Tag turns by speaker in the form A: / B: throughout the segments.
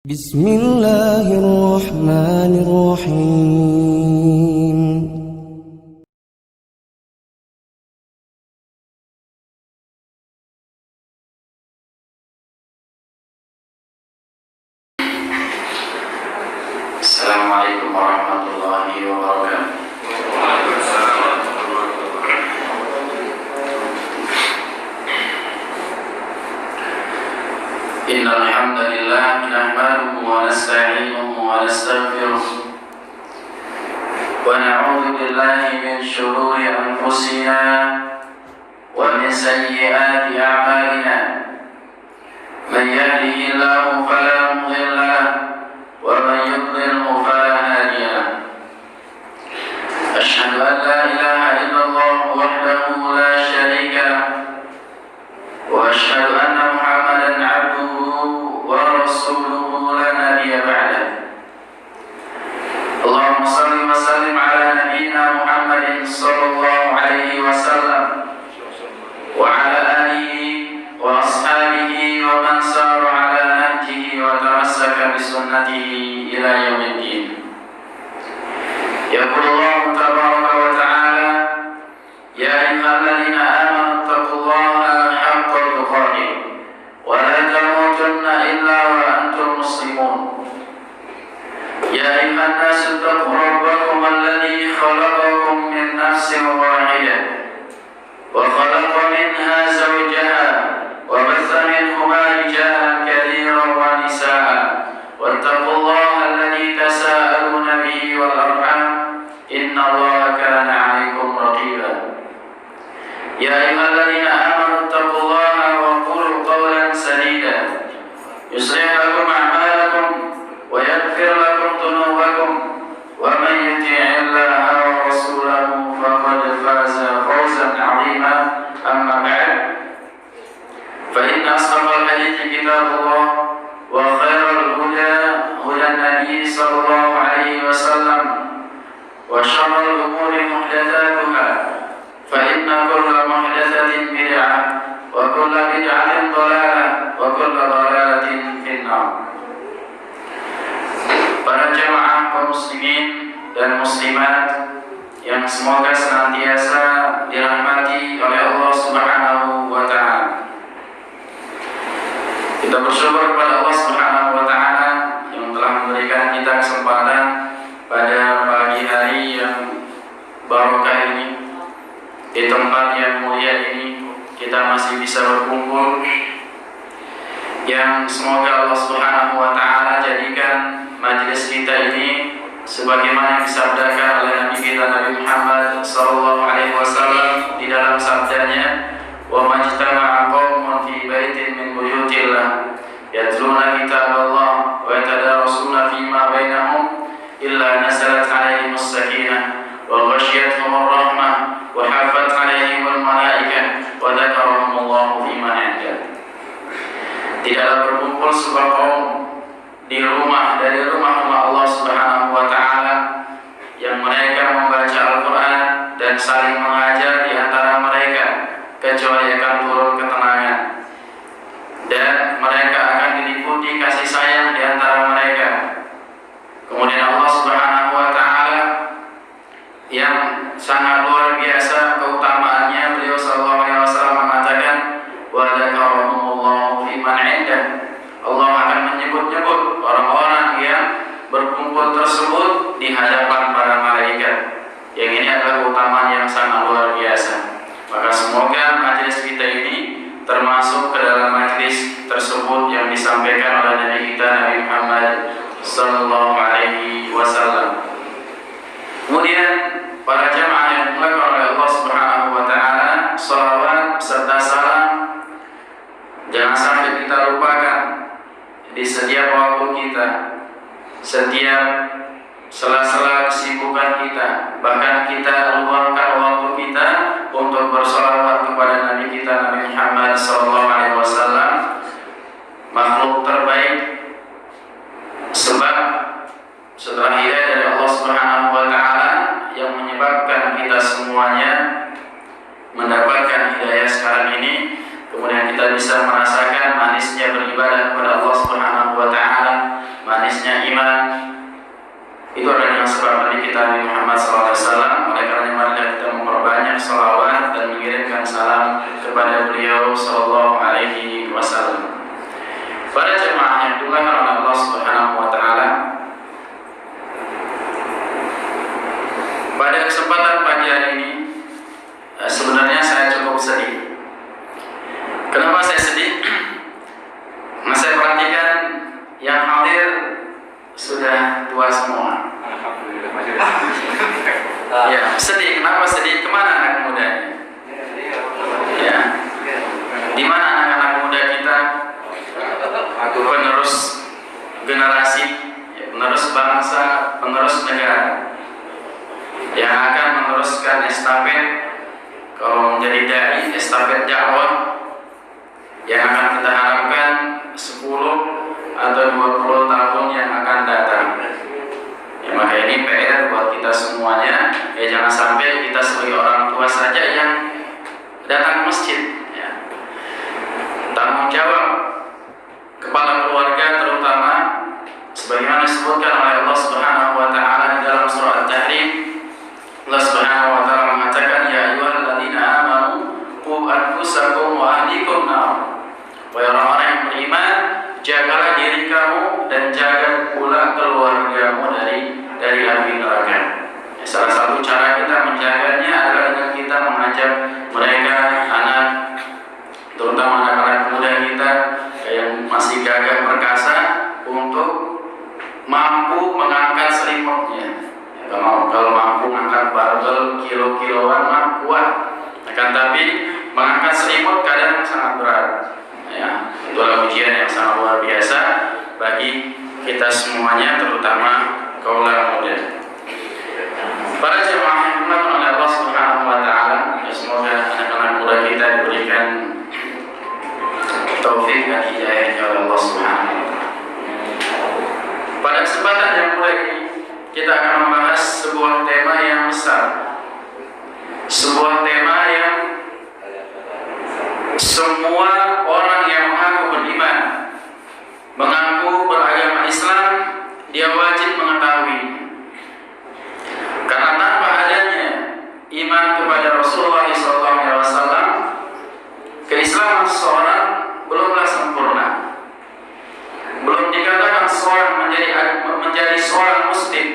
A: Bismillahirrahmanirrahim.
B: Assalamualaikum warahmatullahi wabarakatuh. Innal hamdalillah nahmaduhu wa nasta'inuhu wa nastaghfiruh wa na'udzu billahi min shururi anfusina wa min sayyiati a'malina. Man yahdihillahu fala mudilla lahu ومن يضلله فلا هادي له. أشهد أن لا إله إلا الله وحده لا شريك له وأشهد أن محمدا عبده ورسوله لا نبي بعده. اللهم صل وسلم على نبينا محمد صلى الله عليه وسلم وعلى آله وأصحابه ومن سار على نهجه وتمسك بسنته إلى يوم الدين. يقول الله تبارك وتعالى: يا أيها الذين آمنوا اتقوا الله حق تقاته ولا تموتن إلا وأنتم مسلمون. يا أيها الناس اتقوا ربكم الذي خلقكم من نفس واحدة وخلق منها زوجها وبث منهما رجالا كثيرا ونساء واتقوا الله الذي تساءلون به والأرحام إن الله كان عليكم رقيبا. يا أيها الذين آمنوا اتقوا الله وقولوا قولا سديدا يصلح لكم أعمالكم ويغفر لكم ذنوبكم ومن يطع الله ورسوله فقد فاز فوزا عظيما. أما بعد، فإن أصدق الحديث كتاب الله وخير الهدى هدى النبي صلى الله عليه وسلم وشر الأمور محدثاتها فإن كل محدثة بدعة وكل بدعة ضلالة وكل ضلالة في النار. Para jamaah kaum muslimin dan muslimat yang semoga senantiasa dirahmati oleh Allah Subhanahu wa Ta'ala. Kita bersyukur kepada Allah Subhanahu wa Ta'ala yang telah memberikan kita kesempatan pada pagi hari yang barokah ini, di tempat yang mulia ini kita masih bisa berkumpul, yang semoga Allah Subhanahu wa Ta'ala jadikan majelis kita ini sebagaimana yang disabdakan oleh Nabi kita Nabi Muhammad sallallahu alaihi wasallam di dalam sabdanya: wa majtama'a qaumun fi baitin min buyutillah yatluna kitaballah wa yatadarasuna fima bainahum illa nazalat alaihim as-sakinah wa ghashiyatuhum ar-rahmah wa haffat alaihim al-malaikah wa dzakarahumullahu fi man 'indah. Tidaklah berkumpul sebuah kaum di rumah dari rumah-rumah Allah Subhanahu wa Ta'ala yang mereka membaca Al-Quran dan saling mengajar di antara mereka kecuali akan turun ketenangan, dan mereka akan diliputi kasih sayang di antara mereka. Kemudian Allah Subhanahu wa Ta'ala yang sangat luar biasa keutamaannya, beliau sallallahu alaihi wasallam mengatakan: wa dzakarahumullahu fi man 'indah. Allah akan menyebut-nyebut orang-orang yang berkumpul tersebut di hadapan para malaikat. Yang ini adalah keutamaan yang sangat luar biasa. Maka semoga majelis kita ini termasuk ke dalam majelis tersebut yang disampaikan oleh Nabi kita Nabi Muhammad sallallahu alaihi wasallam. Kemudian para jamaah yang dimuliakan oleh Allah Subhanahu wa Ta'ala, salawat serta salam jangan sampai kita lupakan di setiap waktu kita, setiap sela-sela kesibukan kita. Bahkan kita luangkan waktu kita untuk bersolawat kepada Nabi kita Nabi Muhammad SAW, makhluk terbaik. Sebab setelah hidayah dari Allah Subhanahu wa Ta'ala yang menyebabkan kita semuanya mendapatkan hidayah sekarang ini, kemudian kita bisa merasakan manisnya beribadah kepada Allah Subhanahu wa Ta'ala, iman itu adalah dengan sebab Nabi kita Nabi Muhammad SAW. Oleh karena marilah kita memperbanyak salawat dan mengirimkan salam kepada beliau Sallallahu Alaihi Wasallam. Pada jemaah yang dimuliakan oleh Allah Subhanahu Wa Taala, pada kesempatan pagi hari ini sebenarnya saya cukup sedih. Kenapa saya sedih? Nah, saya perhatikan yang hadir sudah tua semua. Ya, sedih. Kenapa sedih? Kemana anak mudanya? Ya, di mana anak-anak muda kita, penerus generasi, penerus bangsa, penerus negara, yang akan meneruskan estafet, kalau menjadi dai, estafet dakwah yang akan kita harapkan 10 atau 20 tahun yang akan datang. Ya, maka ini PR buat kita semuanya. Jangan sampai kita sebagai orang tua saja yang datang ke masjid. Ya. Tanggung jawab kepala keluarga terutama, sebagaimana disebutkan oleh Allah Subhanahu Wa Taala di dalam surah At-Tahrim. Allah Subhanahu Wa Taala mengatakan, ya ayyuhalladzina amanu qu anfusakum wa ahlikum nar. Wahai orang-orang yang beriman, jagalah diri kamu dan jaga pula keluargamu dari api neraka. Salah satu cara kita menjaganya adalah dengan kita mengajak mereka, anak, terutama anak-anak muda kita yang masih gagah perkasa, untuk mampu mengangkat selimutnya. Kalau mampu mengangkat barbel kilo-kiloan mah kuat. Akan tapi mengangkat selimut kadang sangat berat. Ya, itulah ujian yang sangat luar biasa bagi kita semuanya, terutama kaula muda. Para jemaah yang dimuliakan oleh Allah Subhanahu Wa Taala, semoga anak-anak muda kita diberikan taufik dan hidayahnya oleh Allah Subhanahu Wa Taala. Pada kesempatan yang mulia ini, kita akan membahas sebuah tema yang besar, sebuah tema yang semua orang yang mengaku beriman, mengaku beragama Islam, dia wajib mengetahui. Karena tanpa adanya iman kepada Rasulullah SAW, keislaman seseorang belumlah sempurna. Belum dikatakan seorang menjadi seorang muslim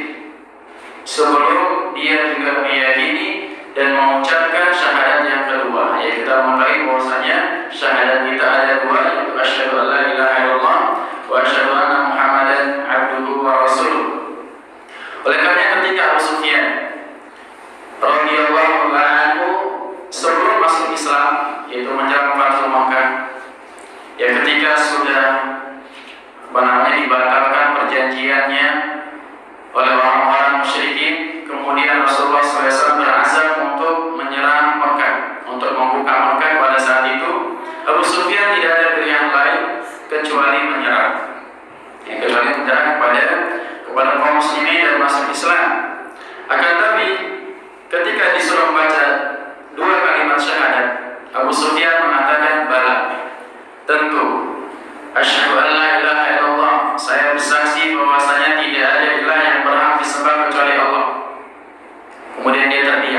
B: sebelum dia juga meyakini dan mengucapkan syahadat yang kedua. Ya, kita mengetahui bahwasanya syahadat kita ada dua, yaitu asyhadu an la ilaha illallah wa asyhadu anna Muhammadan abduhu wa rasuluh. Oleh karena ketika Abu Sufyan radhiyallahu anhu sebelum masuk Islam, yaitu menjelang Fathul Makkah, ya ketika sudah dibatalkan perjanjiannya oleh orang-orang musyrikin, kemudian Rasulullah SAW berazam untuk menyerang Makkah, untuk membuka Makkah. Pada saat itu Abu Sufyan tidak ada pilihan lain kecuali menyerang, kecuali menyerang kepada kaum muslimin dan masuk Islam. Akan tapi ketika disuruh membaca dua kalimat syahadat, Abu Sufyan mengatakan, bala, tentu, asyhadu an la ilaha illallah, saya bersaksi bahwasanya tidak ada ilah yang berhak disembah kecuali Allah. Kemudian dia terdiam.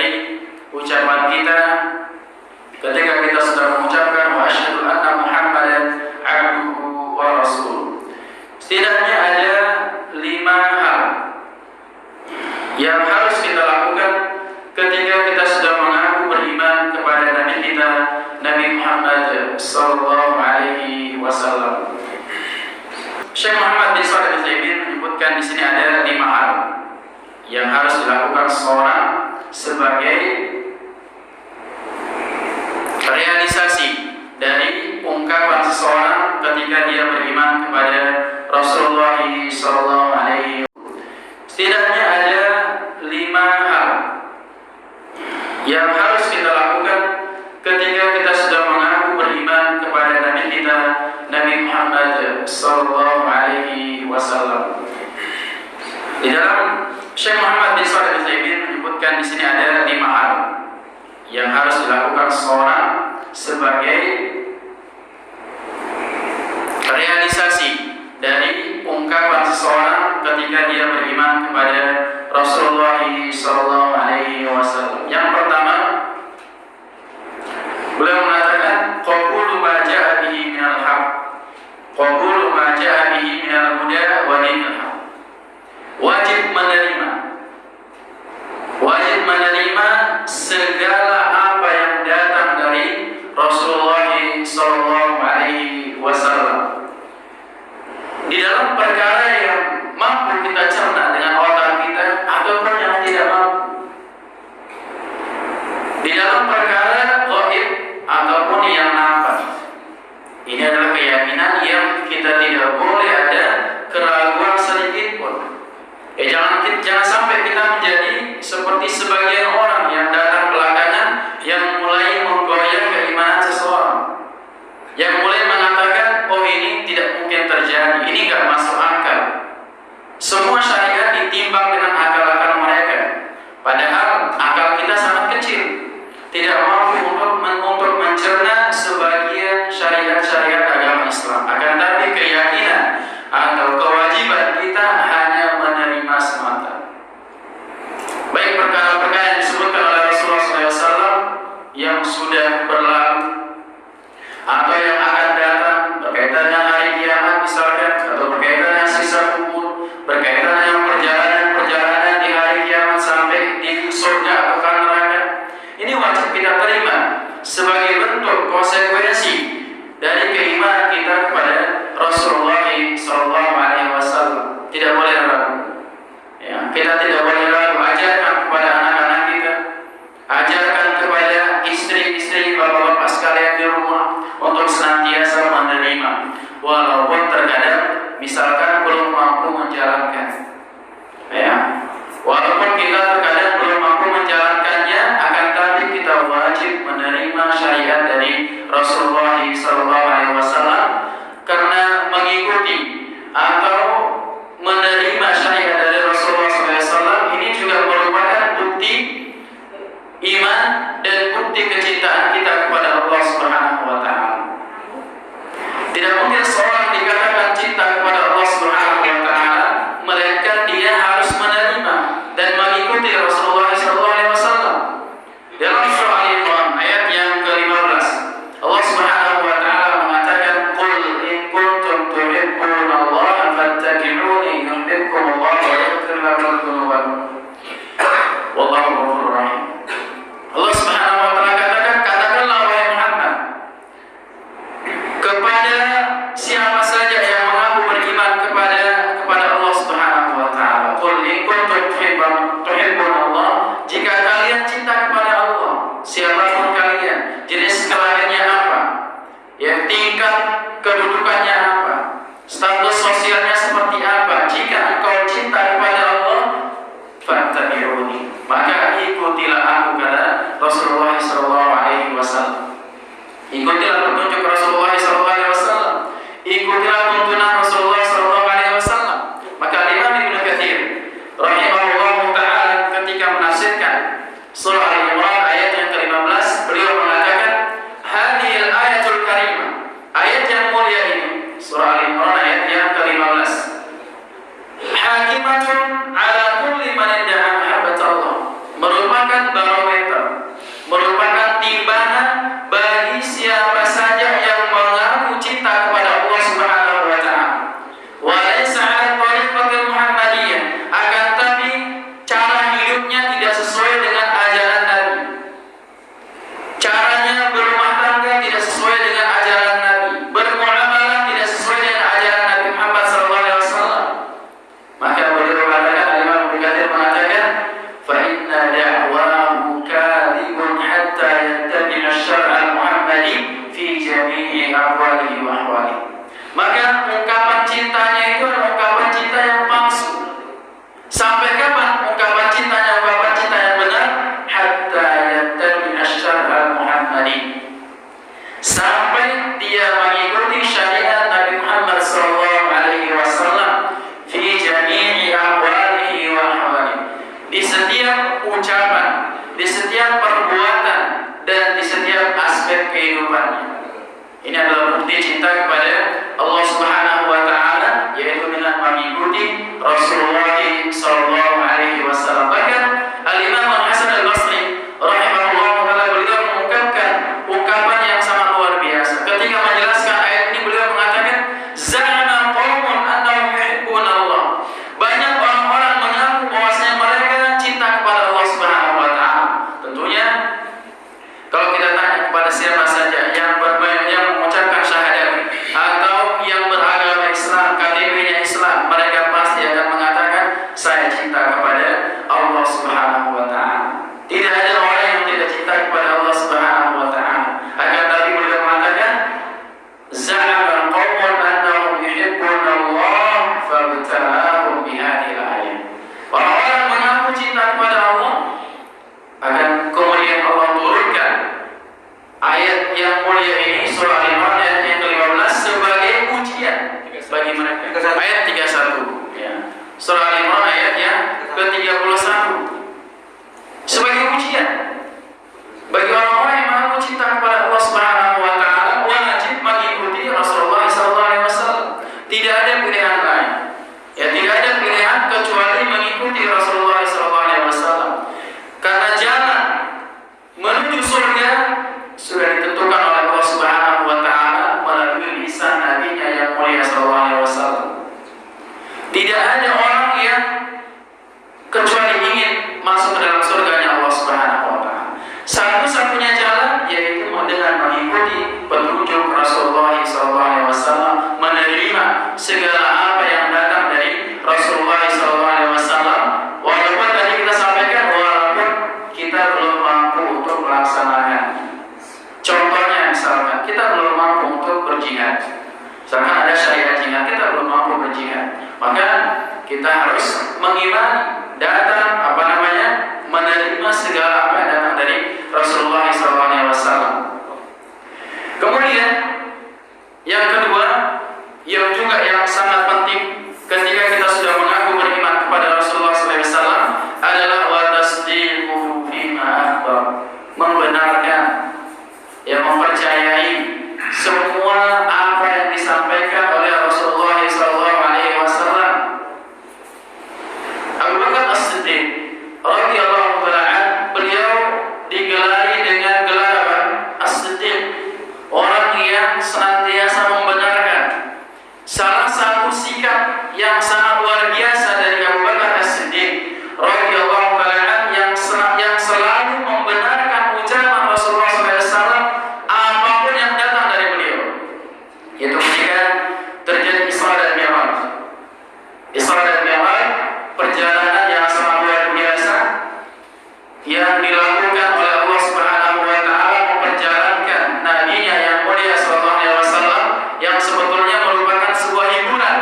B: dari ucapan kita ketika kita sudah mengucapkan wa asyhadu anna Muhammadan abduhu wa rasuluh. Setidaknya ada 5 hal yang harus kita lakukan ketika kita sudah mengaku beriman kepada Nabi kita Nabi Muhammad sallallahu alaihi wasallam. Syekh Muhammad bin Shalih Al-Utsaimin menyebutkan di sini ada 5 hal yang harus dilakukan seseorang sebagai realisasi dari ungkapan seseorang ketika dia beriman kepada Rasulullah sallallahu alaihi wasallam. Setidaknya ada 5 hal yang harus kita lakukan ketika kita sudah mengaku beriman kepada Nabi kita Nabi Muhammad sallallahu alaihi wasallam. Di dalam Syekh Muhammad bin Shalih Al-Utsaimin menyebutkan di sini ada 5 hal yang harus dilakukan seseorang sebagai realisasi dari ungkapan seseorang ketika dia beriman kepada Rasulullah sallallahu alaihi wasallam. Yang pertama, beliau mengatakan qabulu ma jaa bihi minal haq, qabulu ma jaa bihi minal huda wa dinil haq. Wajib menerima segala apa yang datang dari Rasulullah sallallahu alaihi wasallam di dalam perkara yang mampu kita cerna dengan otak kita ataupun yang tidak mampu, di dalam perkara gaib ataupun yang nampak. Ini adalah keyakinan yang kita tidak boleh ada keraguan sedikit pun. Jangan sampai kita menjadi seperti sebagian orang yang datang belakangan yang mulai menggoyang keimanan seseorang, yang mulai mengatakan, oh ini tidak mungkin terjadi, ini nggak masuk akal. Semua syariat ditimbang dengan akal-akal mereka, padahal akal kita sangat kecil, tidak mampu untuk mencerna sebagian syariat-syariat agama Islam. Akan tapi keyakinan atau kewajiban kita hanya menerima semata. Baik perkara-perkara yang disebutkan oleh Rasulullah SAW yang sudah berlalu atau yang akan datang berkaitan dengan hari kiamat misalkan, atau berkaitan dengan sisa kubur, berkaitan dengan perjalanan di hari kiamat sampai di surga atau neraka. Ini wajib kita terima sebagai bentuk konsekuensi dari keimanan kita kepada Rasulullah SAW. Tidak boleh ragu. Ya, kita tidak boleh ragu. Ajarkan kepada anak-anak kita, ajarkan kepada istri-istri, bapak-bapak sekalian di rumah untuk senantiasa menerima, walaupun terkadang misalkan belum mampu menjalankan. Ya, walaupun kita terkadang belum mampu menjalankannya, akan tapi kita wajib menerima syariat dari Rasulullah SAW, karena mengikuti atau menerima syariat dari Rasulullah SAW ini juga merupakan bukti iman dan bukti kecintaan kita kepada Allah Subhanahu wa Ta'ala. Tidak mungkin seorang dikatakan cinta kepada Allah Subhanahu wa Ta'ala melainkan dia harus menerima dan mengikuti Rasulullah SAW. Dalam surah Al-Imran ayat yang ke-15, Allah Subhanahu wa Ta'ala mengatakan, qul in kuntum tuhibbuna Allah fattabi'uni yuhibbukum Allah wa yaghfir lakum dzunubakum wallahu ghafurur rahim. Allah Subhanahu wa Ta'ala katakanlah wahai Muhammad kepada siapa saja yang mengaku beriman kepada Allah Subhanahu wa Ta'ala, qul in kuntum tuhibbuna Allah, jika kalian cinta kepada Allah, siapapun kalian, jenis kelaminnya apa, ya tingkat kedudukannya apa, status sosialnya seperti apa, jika engkau cinta kepada Allah, fattabi'uni, maka ikutilah aku, kata Rasulullah SAW. Ikutilah petunjuk Rasulullah SAW, ikutilah tuntunan Rasulullah SAW. Maka Imam Ibnu Katsir rahimahullah ta'ala ketika menafsirkan surah Al-Imran ayat yang ke-15, beliau mengatakan, hadhil ayatul karimah, ayat yang mulia ini, surah Al-Imran ayat yang ke-15, hakimatun ala kulli man idda'a mahabbat Allah, merupakan barometer kehidupannya. Ini adalah bukti cinta kepada Allah Subhanahu wa taala, yaitu dengan mengikuti Rasulullah sallallahu alaihi wasallam. Bahkan Al-Imam Al-Hasan Al-Basri rahimahullah taala beliau mengungkapkan ungkapan yang sangat luar biasa. Ketika menjelaskan ayat ini beliau mengatakan, "Za'ama qaumun annahum yuhibbuna Allah." Banyak orang-orang mengaku bahwasanya mereka cinta kepada Allah Subhanahu wa taala. Tentunya kalau kita tanya kepada siapa saja yang mengucapkan syahadat atau yang beragama Islam, KTP-nya Islam, mereka pasti akan mengatakan saya cinta kepada Allah Subhanahu wa taala. Tidak ada orang yang tidak cinta kepada Allah Subhanahu wa taala. Akan tapi beliau mengatakan za'ama qaumun annahum yuhibbuna Allah fabtalahum bihadhil ayat. Orang-orang mengaku cinta kepada Allah, akan kemudian Allah turunkan ayat yang mulia ini, surah Al-Imran ayat yang ke-15 sebagai ujian bagi mereka. Ayat 31 ya. Surah Al-Imran ayat yang ke-31 sebagai ujian bagi orang-orang yang mengaku cinta kepada Allah Subhanahu wa taala, wajib mengikuti Rasulullah sallallahu alaihi wasallam. Tidak ada pilihan lain. Ya, tidak ada pilihan kecuali mengikuti Rasulullah sallallahu alaihi wasallam. Karena jalan menuju surga sudah ditentukan oleh Allah Subhanahu wa taala melalui lisan nabinya yang mulia sallallahu alaihi wasallam. Tidak ada orang yang kecuali ingin masuk ke dalam surganya Allah Subhanahu wa taala. Satu-satunya jalan yaitu dengan mengikuti petunjuk Rasulullah sallallahu alaihi wasallam, menerima segala apa yang datang dari Rasulullah sallallahu alaihi wasallam. Walaupun tadi kita sampaikan walaupun kita belum mampu untuk melaksanakan. Contohnya misalkan kita belum mampu untuk berjihad. Misalkan ada syariat jihad, kita belum mampu berjihad. Maka kita harus mengimani datang menerima segala apa yang datang dari Rasulullah SAW. Kemudian yang kedua, yang juga yang sangat penting ketika kita sudah mengaku beriman kepada Rasulullah SAW adalah wa tasdiquhu fima akhbar, membenarkan, yang mempercayai semua apa yang disampaikan oleh Rasulullah SAW. Abu Bakar As-Siddiq radhiyallahu taala, beliau digelari dengan gelar As-Siddiq, orang yang senantiasa membenarkan. Salah satu sikap yang sangat luar biasa dari Abu Bakar As-Siddiq radhiyallahu taala yang selalu membenarkan ucapan Rasulullah SAW apapun yang datang dari beliau. Yaitu ketika terjadi Isra dan Mi'raj. Isra dan Mi'raj, perjalanan yang sangat luar biasa yang dilakukan oleh Allah Subhanahu wa taala, memperjalankan nabinya yang mulia sallallahu alaihi wasallam yang sebetulnya merupakan sebuah hiburan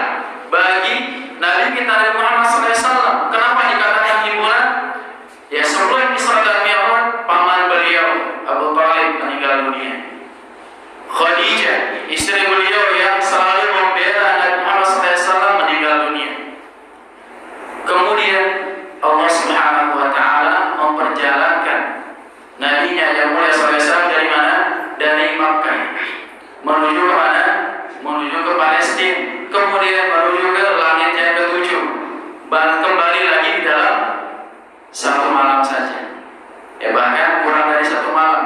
B: bagi nabi kita Nabi Muhammad SAW. Kenapa dikatakan hiburan? Ya, sebelum Isra dan Mi'raj, paman beliau Abu Thalib meninggal dunia. Khadijah, istri beliau yang selalu membela Nabi Muhammad SAW, meninggal dunia. Kemudian Allah Subhanahu wa taala memperjalankan nabinya yang mulia SAW dari mana? Dari Makkah menuju ke mana? Menuju ke Palestina, kemudian menuju ke langit yang ke-7, dan kembali lagi di dalam satu malam saja. Ya, bahkan kurang dari satu malam.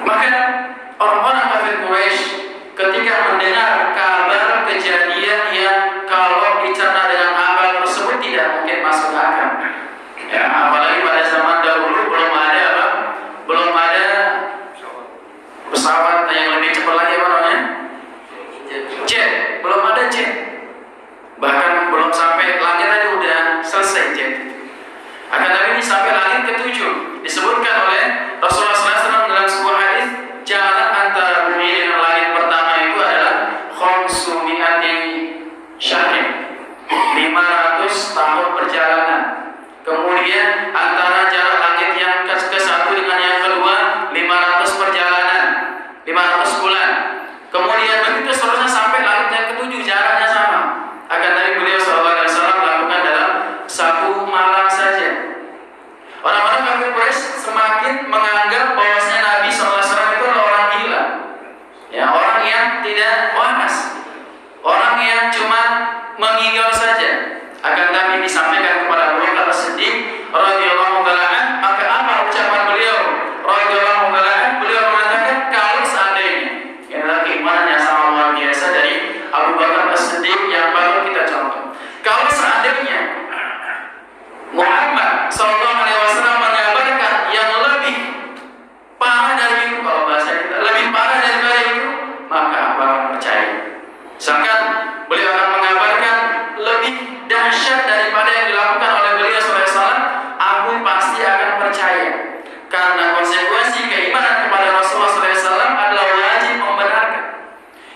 B: Maka orang-orang kafir Quraisy ketika mendengar kabar kejadian yang kalau dicerna dengan akal tersebut tidak mungkin masuk akal. Ya, apalagi pada zaman dahulu belum ada apa? Belum ada pesawat yang lebih cepat lagi apa namanya? Jet. Belum ada jet. Bahkan belum sampai langit aja udah selesai jet. Akan tapi ini sampai langit ke-7 disebutkan oleh Rasulullah SAW dalam sebuah hadis, jarak antara bumi dengan langit pertama itu adalah khamsumi'ati syahrin, 500 tahun perjalanan. Kemudian antara jarak langit yang ke-1 dengan yang kedua 500 perjalanan, 500 bulan. Kemudian begitu seterusnya sampai langit yang ke-7, jaraknya sama. Akan dari beliau SAW lakukan dalam satu malam saja. Orang-orang kafir Quraisy semakin menganggap bahwasanya Nabi SAW percaya. Karena konsekuensi keimanan kepada Rasulullah SAW adalah wajib membenarkan.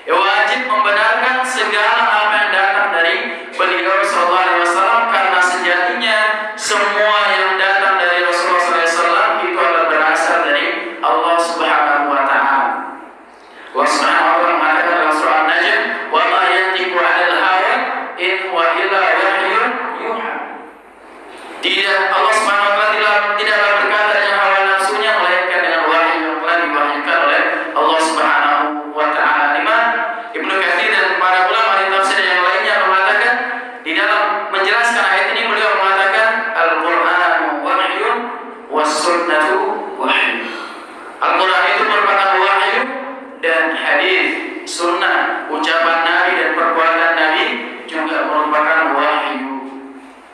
B: Wajib membenarkan segala apa yang datang dari beliau SAW, karena sejatinya semua yang datang dari Rasulullah SAW itu adalah berasal dari Allah Subhanahu wa Ta'ala. Allah Subhanahu wa Ta'ala mengatakan dalam surah An-Najm, "Wa ma yantiqu 'anil hawa in huwa illa wahyun yuha." Tidak, Allah Subhanahu wa Ta'ala tidaklah berkata dengan hawa nafsunya, melainkan dengan wahyu yang telah diwahyukan oleh Allah Subhanahu wa Ta'ala. Ibnu Katsir dan para ulama di tafsir yang lainnya mengatakan, di dalam menjelaskan ayat ini beliau mengatakan Al-Qur'anu wahyun was-sunnatu wahyu. Al-Qur'an itu merupakan wahyu dan hadis, sunnah, ucapan Nabi dan perbuatan Nabi juga merupakan wahyu.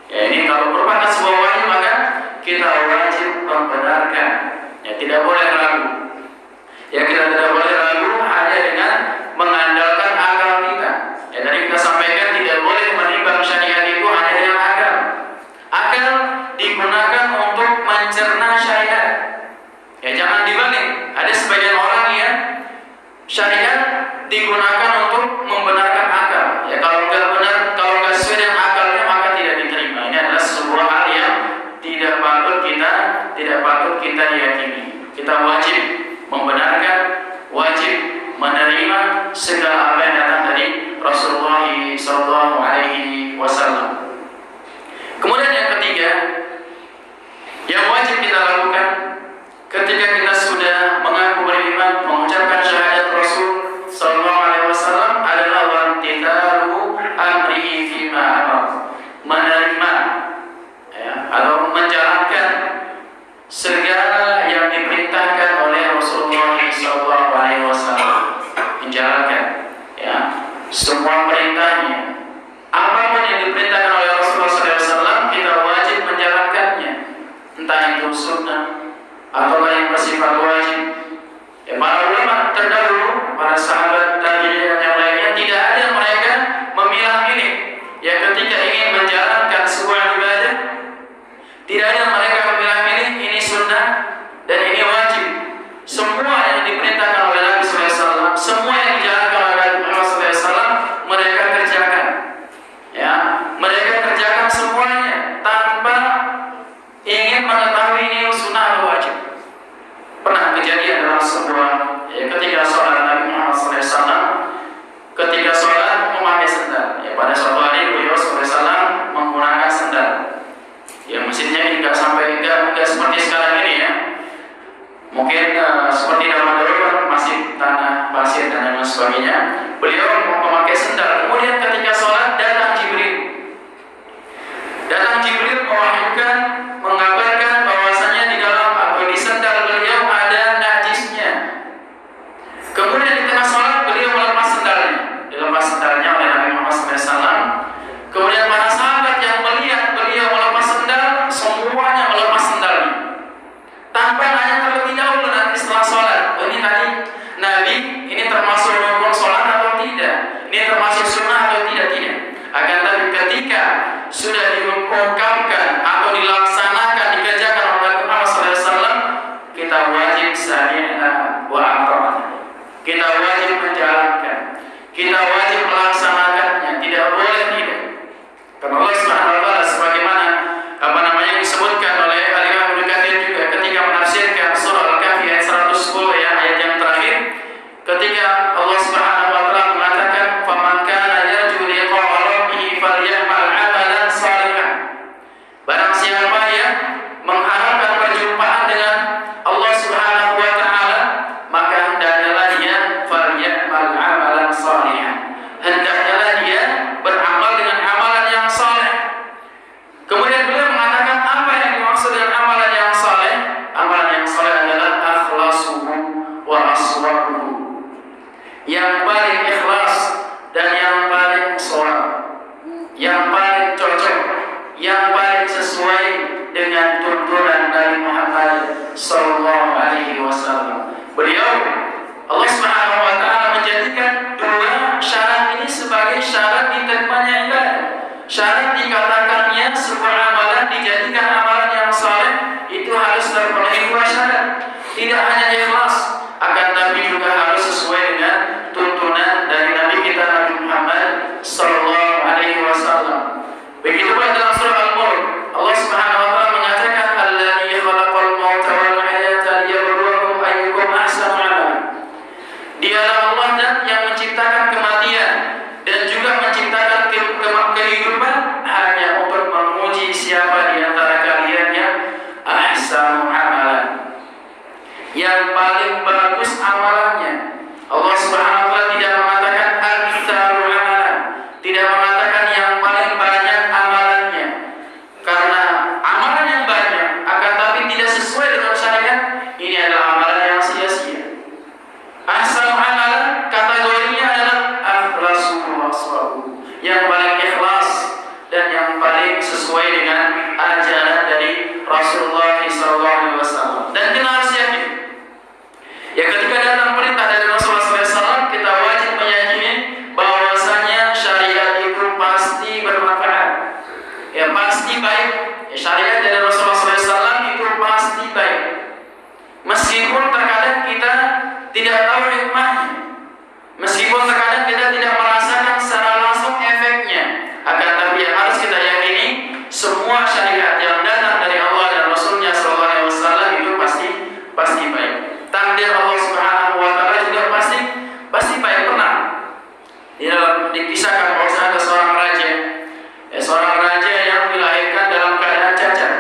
B: Ya, ini kalau merupakan sebuah wahyu maka kita wajib membenarkan. Ya, tidak boleh ragu. Ya, kita tidak boleh ragu hanya dengan mengandalkan akal kita. Ya, tadi kita sampaikan tidak boleh menimbang syariat itu hanya dengan akal. Akal digunakan untuk mencerna syariat. Ya, jangan dibalik. Ada sebagian orang yang syariat digunakan untuk membenarkan akal. Ya, kalau nggak benar, kalau nggak sesuai dengan akalnya maka tidak diterima. Ini adalah sebuah hal yang tidak patut kita yakini. Kita wajib membenarkan, wajib menerima segala apa yang datang dari Rasulullah SAW. Kemudian yang ketiga yang wajib kita lakukan ketika kita sudah mengaku beriman, mengucapkan syahadat Rasul SAW adalah wantitaru amrihi fima amar, menerima atau menjalankan segala yang diperintahkan oleh Rasulullah SAW, menjalankan semua perintahnya. Apapun yang diperintahkan oleh Rasulullah SAW kita wajib menjalankannya, entah itu sunnah atau yang bersifat wajib. Para ulama terdahulu, para sahabat tabi'in dan yang lainnya, tidak ada mereka memilah-milih. Ketika ingin menjalankan sebuah ibadah, tidak ada mereka memilah-milih ini sunnah dan ini wajib. Semua yang diperintahkan oleh Nabi SAW, semua yang dijalankan oleh Nabi SAW, mereka kerjakan. Mereka kerjakan semuanya tanpa ingin mengetahui ini sunnah atau wajib. Pernah kejadian dalam sebuah ketika sholat Nabi Muhammad SAW, ketika sholat memakai sendal. Pada suatu hari beliau SAW menggunakan sendal. Mesinnya tidak sampai enggak seperti sekarang ini ya. Mungkin seperti zaman dulu kan masih tanah pasir dan lain sebagainya. Beliau memakai sendal. Kemudian ketika sholat datang Jibril mewahyukan, mengabarkan bahwasanya di dalam atau di sendal beliau ada najisnya. Kemudian di tengah sholat beliau melepas sendalnya oleh Nabi Muhammad SAW. Kemudian para sahabat yang melihat beliau melepas sendal, semuanya melepas sendalnya tanpa nanya terlebih dahulu nanti setelah sholat. Ini tadi Nabi ini termasuk rukun sholat atau tidak? Ini termasuk sunnah atau tidak? Akan tapi ketika sudah diungkapkan atau dilaksanakan, dikerjakan oleh Nabi Muhammad SAW, kita wajib sami'na wa ata'na. Kita wajib menjalankan, kita wajib melaksanakannya, tidak boleh tidak. Karena Allah Subhanahu wa Ta'ala sebagaimana disebutkan oleh Al-Imam Ibnu Katsir juga ketika menafsirkan surah Al-Kahfi ayat 110 ayat yang terakhir, ketika Allah Subhanahu wa Ta'ala mengatakan faman kana yarju liqa'a rabbih falyamal 'amalan shalihan. Barang siapa yang mengharapkan perjumpaan dengan Allah Subhanahu wa Ta'ala, maka hendaknya dia falyamal 'amalan shalihan. Hendaknya dia beramal dengan amalan yang saleh. Kemudian beliau mengatakan apa yang dimaksud dengan amalan yang saleh? Amalan yang saleh adalah akhlasuhu wa aswabuhu, yang paling ikhlas dan yang paling shawab, yang paling cocok, yang paling sesuai dengan tuntunan Nabi Muhammad sallallahu alaihi wasallam. Beliau, Allah Subhanahu wa Ta'ala menjadikan dua syarat ini sebagai syarat diterimanya ibadah. Syarat dikatakannya sebuah amalan dijadikan amalan yang saleh itu harus terpenuhi dua syarat. Tidak hanya ikhlas, akan tapi juga harus sesuai dengan tuntunan dari Nabi kita Nabi Muhammad sallallahu alaihi wasallam. Begitu pula dalam surah Al-Mulk, Allah Subhanahu wa taala mengatakan allazi khalaqal mauta wal hayata liyabluwakum ayyukum ahsanu amala. Dialah Allah dan yang menciptakan kematian dan juga menciptakan kehidupan hanya untuk menguji siapa di antara kalian yang ahsanu amalan, yang paling bagus amalannya. Allah Subhanahu wa taala tidak mengatakan aktsaru amalan, tidak mengatakan yang paling banyak amalannya, karena amalan yang banyak akan tapi tidak sesuai dengan syariat, ini adalah amalan yang sia-sia. Ahsanu amalan kategorinya adalah Rasulullah SAW, yang paling ikhlas dan yang paling sesuai dengan ajaran dari Rasulullah SAW. Dan kita harus yakin, ya ketika datang perintah dari Rasulullah SAW, kita wajib meyakini bahwasanya syariat itu pasti bermanfaat, ya pasti baik. Ya, syariat dari Rasulullah SAW itu pasti baik, meskipun terkadang kita tidak tahu hikmahnya, meskipun terkadang kita tidak merasakan secara langsung efeknya, akan tapi yang harus kita yakini semua syariat yang datang dari Allah dan Rasulnya SAW itu pasti baik. Takdir Allah Subhanahu wa taala juga pasti baik. Pernah dikisahkan bahwa ada seorang raja, seorang raja yang dilahirkan dalam keadaan cacat,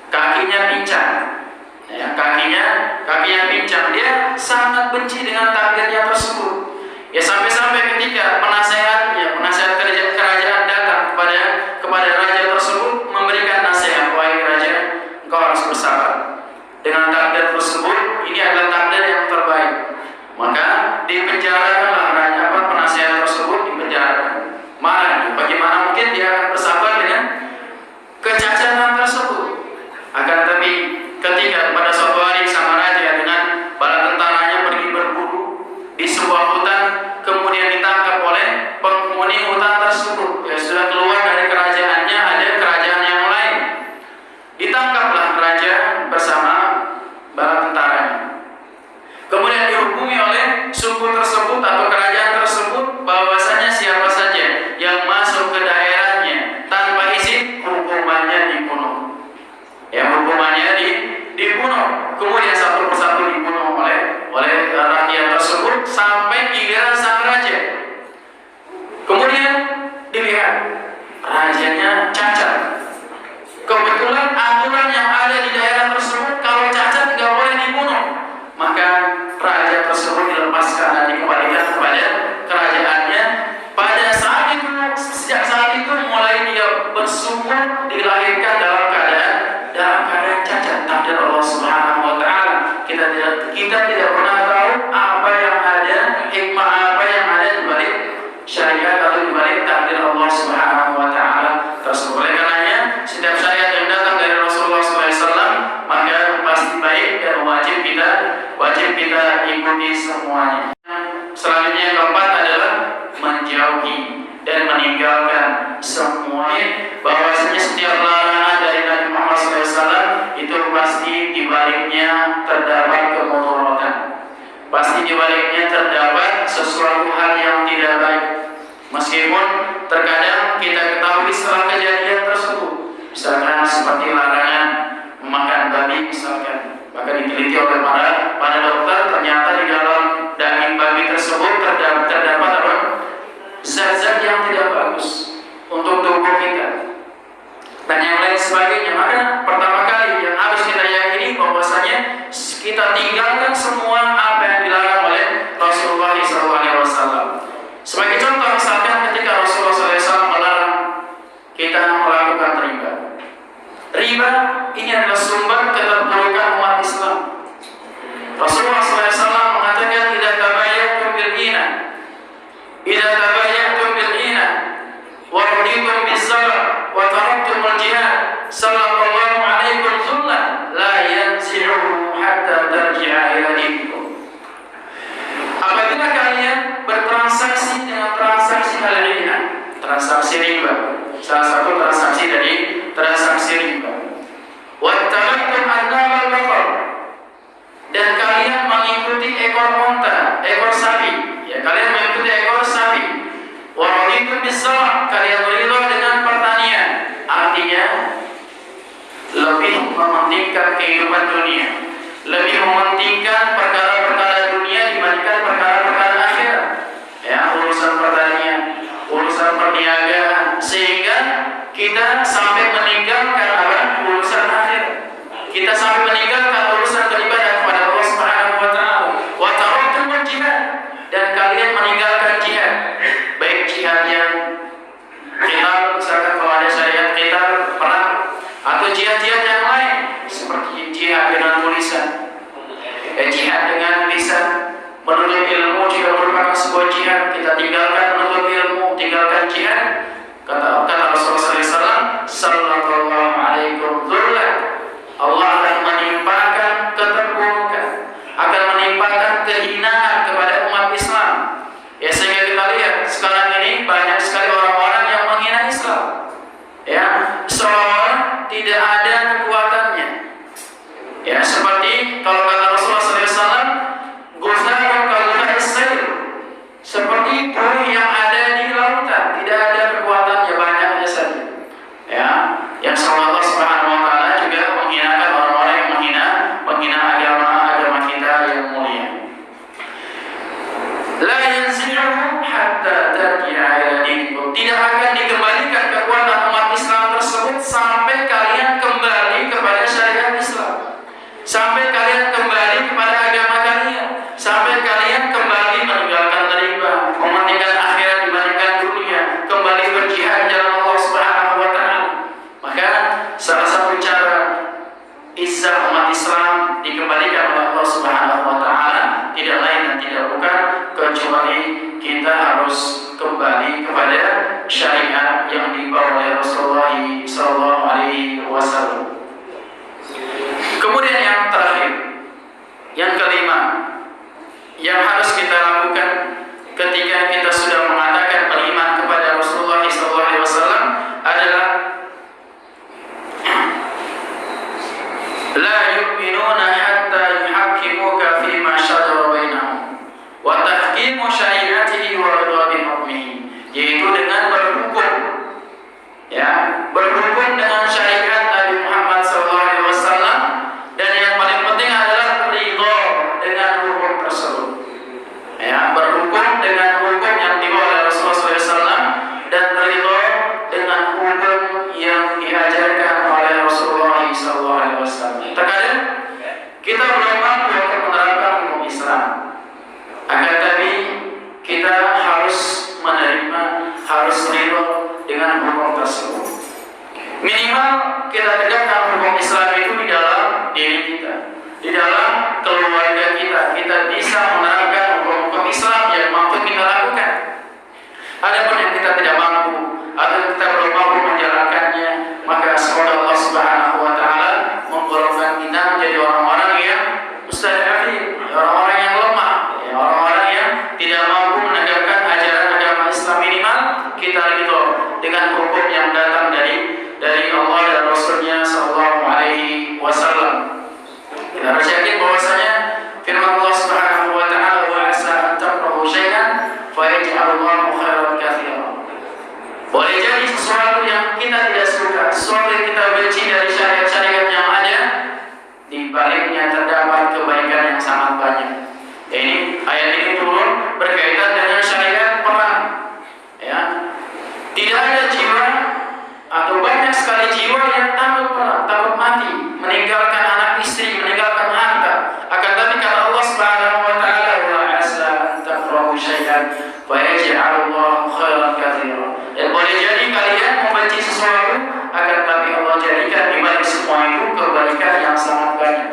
B: kakinya pincang, kakinya pincang. Dia sangat benci dengan takdirnya tersebut. Ya sampai-sampai ketika penasehat kerajaan datang kepada raja tersebut memberikan nasihat, wahai raja, engkau harus bersabar dengan takdir tersebut, ini adalah takdir yang terbaik. Maka dipenjarakanlah raja, penasehat tersebut dipenjarakan. Bagaimana mungkin dia akan bersabar dengan kecacatan tersebut? Akan tapi ketika pada suatu hari sang raja dengan bala tentaranya pergi berburu di sebuah hutan, kemudian ditangkap oleh penghuni hutan tersebut. Ya sudah keluar dari kerajaannya, ada kerajaan yang lain. Ditangkaplah raja bersama bala tentaranya. Kemudian dihukumi oleh suku tersebut atau kerajaan tersebut bahwasanya siapa saja yang masuk ke daerahnya tanpa izin, hukumannya dibunuh. Ya, hukumannya dibunuh. Kemudian satu persatu dibunuh oleh rakyat tersebut sampai giliran sang raja. Kemudian dilihat rajanya cacat. Kebetulan aturan yang ada di daerah tersebut kalau cacat nggak boleh dibunuh. Maka raja tersebut dilepaskan dan dikembalikan kepada kerajaannya. Sejak saat itu mulai dia bersyukur dilahirkan dalam keadaan cacat. Takdir Allah Subhanahu wa taala. Kita tidak pernah tahu apa yang ada, hikmah apa yang ada di balik syariat atau di balik takdir Allah Subhanahu wa taala tersebut. Oleh karenanya, setiap syariat yang datang dari Rasulullah SAW maka pasti baik dan wajib kita ikuti semuanya. Selanjutnya yang keempat adalah menjauhi dan meninggalkan semuanya, bahwasanya setiap larangan dari Nabi Muhammad SAW itu pasti di baliknya terdapat kemudaratan, pasti di baliknya terdapat sesuatu hal yang tidak baik. Meskipun terkadang kita ketahui setelah kejadian tersebut, misalkan seperti larangan memakan babi misalkan, maka diteliti oleh para dokter, ternyata di dalam daging babi tersebut terdapat apa? Zat-zat yang tidak bagus untuk tubuh kita dan yang lain sebagainya. Maka pertama kali yang harus kita yakini bahwasanya kita tinggalkan semua apa yang dilarang oleh Rasulullah SAW. Sebagai contoh, misalkan ketika Rasulullah SAW melarang kita melakukan riba. Riba ini adalah sumber keterpurukan umat Islam. Rasulullah SAW mengatakan, idza tabayyatum bil ghina, idza tabayyatum bizar, kalian ridho dengan pertanian. Artinya lebih mementingkan kehidupan dunia, lebih mementingkan perkara-perkara dunia dibandingkan perkara-perkara akhirat. Ya, urusan pertanian, urusan perniagaan, sehingga kita sampai meninggalkan urusan akhir. Kita sampai meninggalkan urusan beribadah kepada Allah Subhanahu wa taala. Wa taraktumul jihad, dan kalian meninggalkan jihad. Baik jihad yang qital, misalkan kalau ada syariat qital, perang, atau jihad-jihad yang lain seperti jihad dengan tulisan, jihad dengan lisan. Menuntut ilmu juga merupakan sebuah jihad. Kita tinggalkan menuntut ilmu, tinggalkan jihad. Kata Rasulullah SAW, sallallahu alaikum dzullan, Allah akan menimpakan keterpurukan, akan menimpakan kehinaan kepada umat Islam. Ya, sehingga kita lihat sekarang ini banyak sekali orang-orang yang menghina Islam. Ya, seolah tidak ada kekuatannya. Ya, seperti kalau kata Rasulullah SAW, ghusaun kalghais sail, seperti buih yang ada di lautan, tidak ada kekuatannya, banyaknya saja. Ya, yang Allah Subhanahu wa taala juga menghinakan orang-orang yang menghina agama kita yang mulia. La yanzi'uhu hatta tarji'a ila dinikum, tidak akan dikembalikan kekuatan umat Islam tersebut sampai kalian kembali kepada syariat Islam, sampai kalian kembali kepada agama kalian, sampai kalian kembali meninggalkan riba, mementingkan akhirat dibandingkan dunia, kembali berjihad jalan Allah Subhanahu wa taala. Maka salah satu cara izzah umat Islam dikembalikan oleh Allah Subhanahu wa taala tidak lain dan tidak bukan kecuali kita harus kembali kepada syariat yang dibawa oleh Rasulullah sallallahu alaihi wasallam. Kemudian yang terakhir, yang kelima, yang harus kita lakukan ketika kita sudah mengatakan beriman kepada Rasulullah SAW adalah la yu'minuna hatta yuhaqqimuka fima shajara bainahum wa tahkimu syari'atihi wa ridha bi hukmihi, yaitu dengan berhukum, ya, berhukum dengan syariat Nabi Muhammad SAW, dan yang paling penting adalah ridha dengan hukum tersebut. Ya, berhukum dengan hukum yang dibawa oleh Rasulullah SAW dan ridha dengan hukum yang diajarkan oleh Rasulullah SAW. Terkadang kita belum mampu untuk menerapkan hukum Islam, akan tapi kita harus menerima, harus ridha dengan hukum tersebut. Minimal kita tegakkan hukum Islam itu di dalam diri kita, di dalam keluarga kita. Kita bisa menerapkan hukum Islam yang mampu kita lakukan. Adapun yang kita tidak mampu atau kita belum mampu menjalankannya, maka semoga Allah Subhanahu wa taala menggolongkan kita menjadi orang-orang yang mustad'afin, orang-orang yang lemah, orang-orang yang tidak mampu menegakkan ajaran agama Islam. Minimal kita ridho dengan hukum yang datang dari Allah dan Rasulnya sallallahu alaihi wasallam. Kita harus yakin bahwasanya firman Allah Subhanahu wa taala, wa asa an takrahu syai'an fa yaj'alullahu khairan katsiran. Boleh jadi sesuatu yang kita tidak suka, sesuatu yang kita benci dari syariat-syariat yang ada, di baliknya terdapat kebaikan yang sangat banyak. Ini ayat ini turun berkaitan dengan syariat perang. Ya, tidak ada jiwa atau banyak sekali jiwa yang takut perang, takut mati, meninggalkan anak istri, meninggalkan harta. Akan tapi kata Allah Subhanahu wa taala, wa asa an takrahu syai'an fa yaj'alullahu khairan katsiran. Dan boleh jadi kalian membenci sesuatu, akan tapi Allah jadikan di balik semua itu kebaikan yang sangat banyak.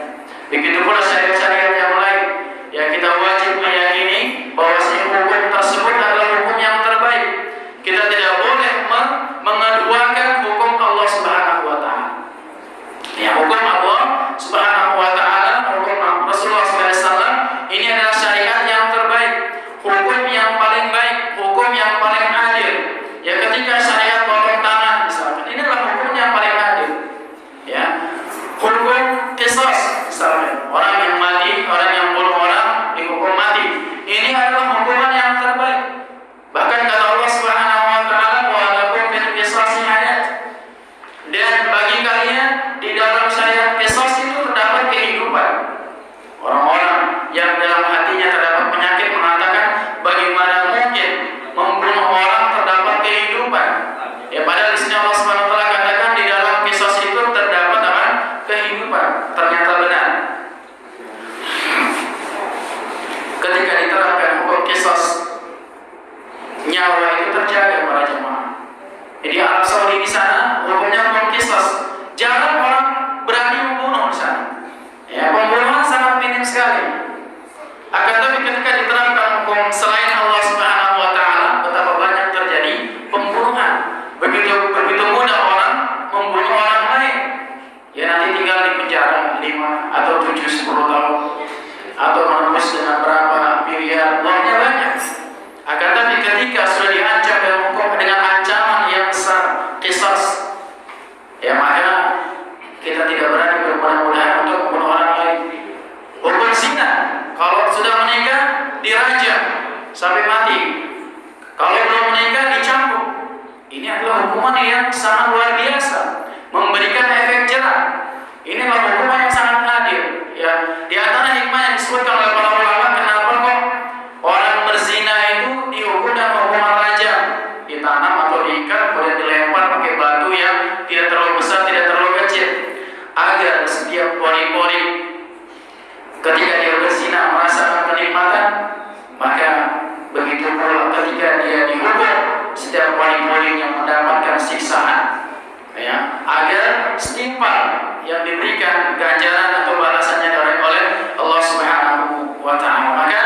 B: Begitu pula syariat-syariat yang lain. Ya, kita wajib meyakini bahwasanya hukum tersebut adalah hukum yang terbaik. Kita tidak boleh mengeduakan hukum Allah Subhanahu wa taala. Ya, hukum Allah Subhanahu wa taala, hukum Rasulullah SAW, ini adalah syariat yang terbaik, hukum yang paling baik, hukum yang paling adil. Ya, ketika syariat potong tangan misalkan, ini adalah hukum yang paling adil. Ya, hukum qisas misalnya, orang yang mati, orang yang bunuh orang dihukum mati. Ini adalah hukuman yang terbaik. Bahkan kata Allah Subhanahu wa taala, sekali. Akan tapi ketika diterapkan hukum selain Allah Subhanahu wa taala, betapa banyak terjadi pembunuhan. Begitu mudah orang membunuh orang lain. Ya nanti tinggal di penjara 5 atau 7 10 tahun atau menembus dengan berapa miliar, uangnya banyak. Akan tapi ketika sudah diancam dengan hukum dengan ancaman yang besar, qisas, ya maka kita tidak berani bermudah-mudahan untuk membunuh orang lain. Hukum zina, kalau sudah menikah dirajam sampai mati. Kalau belum menikah dicambuk. Ini adalah hukuman yang sangat luar biasa, memberikan efek jerah. Inilah hukuman yang sangat adil. Ya, di antara hikmah yang disebutkan oleh para ulama, kenapa kok orang berzina itu dihukum dengan hukuman rajam, ditanam atau diikat kemudian dilempar pakai batu yang tidak terlalu besar, tidak terlalu kecil, agar setiap pori-pori ketika dia berzina merasakan kenikmatan, maka begitu pula ketika dia dihukum setiap pori-pori yang mendapatkan siksaan, ya, agar setimpal yang diberikan ganjaran atau balasannya oleh Allah Subhanahu wa taala. Maka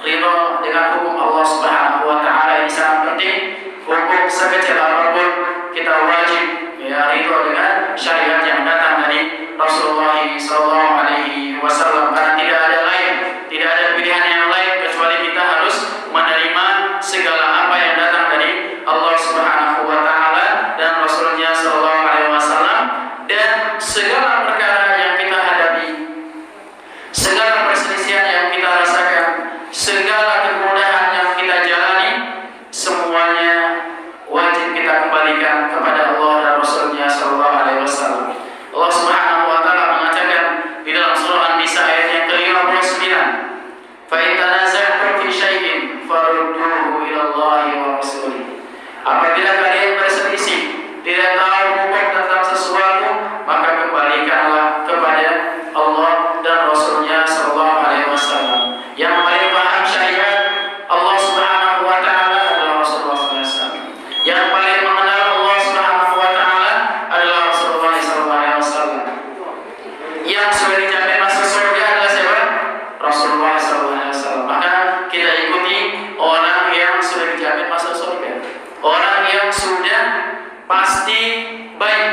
B: ridha dengan hukum Allah Subhanahu wa taala ini sangat penting. Hukum sekecil apapun kita wajib ya ridha dengan syariat yang datang dari Rasulullah sallallahu alaihi wasallam, karena tidak ada lain, tidak ada pilihan yang lain kecuali kita harus menerima segala apa yang datang dari Allah Subhanahu wa taala dan Rasulnya sallallahu alaihi wasallam, dan segala perkara yang kita hadapi, segala perselisihan yang kita rasakan, segala kemudahan yang kita jalani, semuanya wajib kita kembalikan kepada Allah dan Rasulnya sallallahu alaihi wasallam. Allah Subhanahu wa taala mengatakan di dalam surah An-Nisa ayat yang ke-59, "Fa in tanaza'tum fi syai'in farudduhu ila Allahi wa rasulih." Apabila kalian berselisih, tidak tahu hukum tentang sesuatu, maka kembalikanlah kepada Allah dan Rasulnya sallallahu alaihi wasallam. Yang paling paham syariat Allah Subhanahu wa taala adalah Rasulullah sallallahu alaihi wasallam. Yang paling mengenal Allah Subhanahu wa taala adalah Rasulullah sallallahu alaihi wasallam. Yang sudah dijamin masuk surga adalah siapa? Rasulullah sallallahu alaihi wasallam. Maka kita ikuti orang yang sudah dijamin masuk surga, orang yang sudah pasti baik.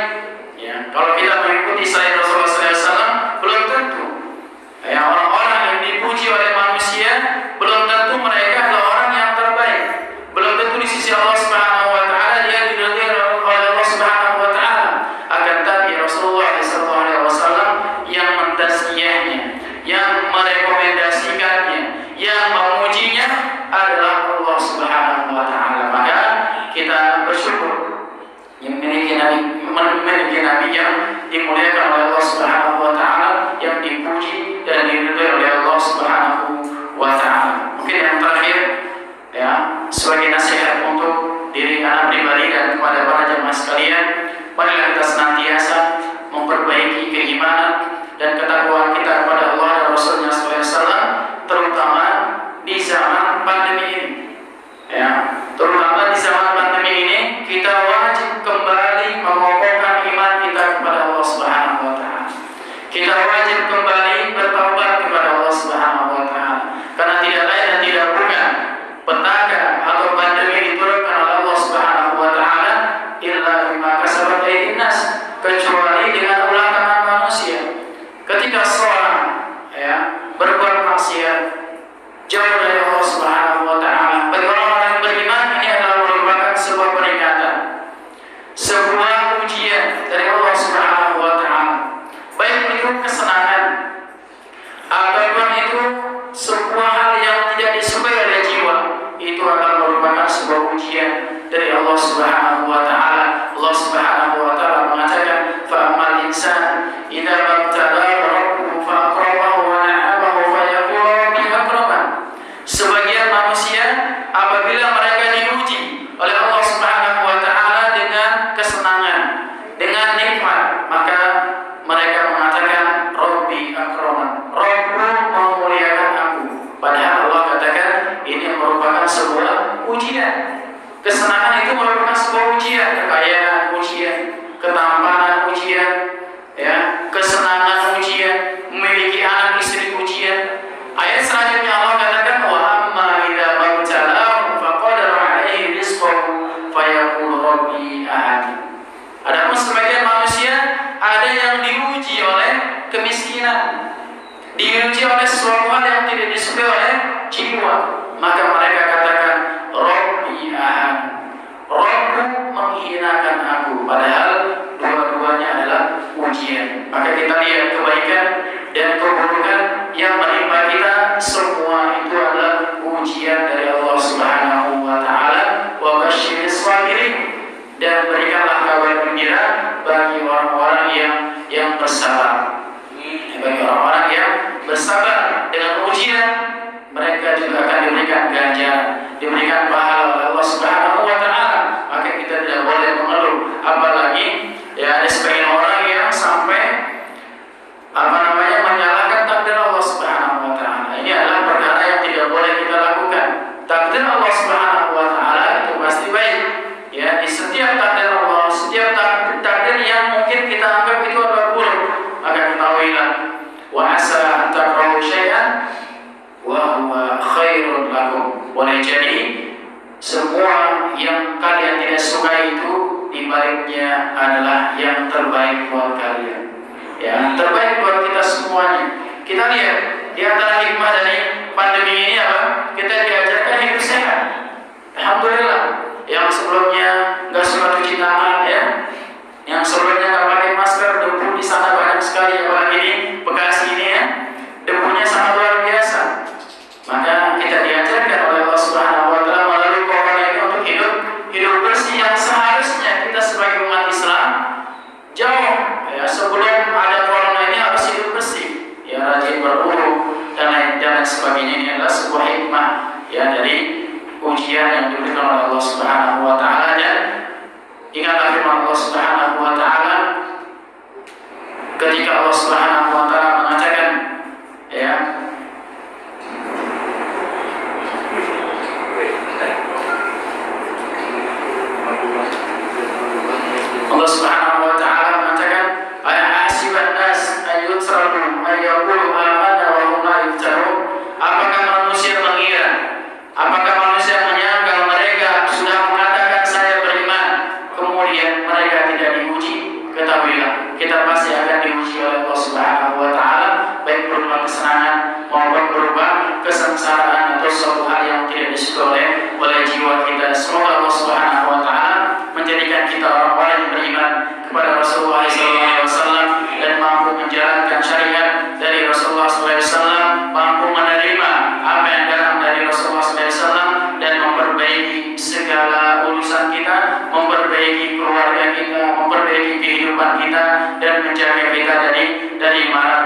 B: Ya, kalau kita mengikuti selain Rasulullah sallallahu alaihi wasallam belum tentu. Ya, orang-orang yang dipuji oleh manusia belum tentu mereka adalah orang yang terbaik. Belum tentu di sisi Allah Subhanahu wa taala dia diridhai oleh Allah Subhanahu wa taala. Akan tapi Rasulullah sallallahu alaihi wasallam yang mentazkiyahnya, yang merekomendasikannya, yang memujinya adalah Allah Subhanahu wa taala. Maka kita bersyukur yang memiliki nabi yang dimuliakan oleh Allah Subhanahu wa taala, yang dipuji dan diridhai oleh Allah Subhanahu wa taala. Mungkin yang terakhir ya, sebagai nasihat untuk diri anak pribadi dan kepada para jemaah sekalian, marilah kita senantiasa memperbaiki keimanan dan ketakwaan kita kepada Allah dan Rasulnya sallallahu alaihi wasallam, terutama di zaman pandemi ini. Ya, terutama di zaman pandemi ini kita wajib kembali mengokohkan iman kita kepada Allah Subhanahu wa taala. Kita wajib kembali bertaubat kepada Allah Subhanahu wa taala. Karena tidak lain dan tidak bukan petaka atau pandemi diturunkan oleh Allah Subhanahu wa taala illa bima kasabat aydin nas, kecuali dengan ulah tangan manusia. Ketika seorang ya berbuat maksiat jauh dari Allah Subhanahu wa taala, bagi orang-orang yang beriman ini adalah merupakan sebuah peringatan, sebuah ujian dari Allah Subhanahu wa taala. Baik itu kesenangan ataupun itu sebuah hal yang tidak disukai oleh jiwa, itu akan merupakan sebuah ujian dari Allah Subhanahu wa taala. Allah Subhanahu wa taala mengatakan, "Fa ammal insan idza mabtalahu rabbuhu fa akramahu wa na'amahu fa yaqulu rabbi akraman." Sebagian manusia apabila mereka diuji oleh Allah Subhanahu wa taala dengan kesenangan, dengan nikmat, maka mereka mengatakan Rabbi akraman, Rabbku memuliakan aku. Padahal Allah katakan ini merupakan sebuah ujian. Kesenangan itu merupakan sebuah ujian, kekayaan ujian, ketampanan ujian, ya, kesenangan ujian, memiliki anak istri ujian, diuji oleh sesuatu hal yang tidak disukai oleh jiwa, maka mereka katakan Rabbi ahan, Rabbku menghinakan aku, padahal dua-duanya adalah ujian. Maka kita lihat kebaikan dan keburukan yang menimpa kita, semua itu adalah ujian dari Allah Subhanahu wa taala. Wa basyiris sabirin, dan berikanlah kabar gembira bagi orang-orang yang bersabar. Bagi orang-orang yang bersabar dengan ujian, mereka juga akan diberikan ganjaran, diberikan pahala oleh Allah Subhanahu wa taala. Maka kita tidak boleh mengeluh, apalagi ya ada sebagian orang yang sampai menyalahkan takdir Allah Subhanahu wa taala. Ini adalah perkara yang tidak boleh kita lakukan. Takdir Allah Subhanahu wa taala itu pasti baik. Ya, di setiap takdir Allah, setiap takdir yang mungkin kita anggap itu adalah buruk, maka ketahuilah wa asa an takrahu syai'an wa huwa khairun lakum. Boleh jadi semua yang kalian tidak suka itu dibaliknya adalah yang terbaik buat kalian. Ya, terbaik buat kita semuanya. Kita lihat di antara hikmah dari pandemi ini apa? Kita diajarkan hidup sehat. Alhamdulillah. Yang sebelumnya nggak suka cuci tangan, ya, yang sebelumnya nggak pakai masker, debu di sana banyak sekali, apalagi di Bekasi ini, ya, debunya sangat luar biasa. Maka kita diajarkan oleh Allah Subhanahu wa taala melalui Quran ini untuk hidup bersih, yang seharusnya kita sebagai umat Islam jauh, ya, sebelum ada corona ini harus hidup bersih, ya, rajin berwudu dan lain sebagainya. Ini adalah sebuah hikmah, ya, dari ujian yang diberikan oleh Allah Subhanahu wa taala. Dan ingatlah firman Allah Subhanahu wa taala ketika Allah Subhanahu wa taala mengatakan, ya, Allah Subhanahu wa taala mengatakan, "Ayahasiban nas ayyutraku ayyaqulu amanna wa hum la yuftanun." Apakah manusia mengira, apakah manusia menyangka mereka sudah mengatakan saya beriman, kemudian mereka tidak diuji? Ketahuilah, kita pasti akan diuji oleh Allah Subhanahu wa taala, baik berupa kesenangan maupun berupa kesengsaraan atau suatu hal yang tidak disukai oleh jiwa kita. Semoga Allah Subhanahu wa taala menjadikan kita orang-orang yang beriman kepada Rasulullah SAW dan mampu menjalankan syariat dari Rasulullah SAW, mampu menerima apa yang datang dari Rasulullah SAW dan memperbaiki segala urusan kita, memperbaiki keluarga kita, memperbaiki kehidupan kita, dan menjaga kita dari mara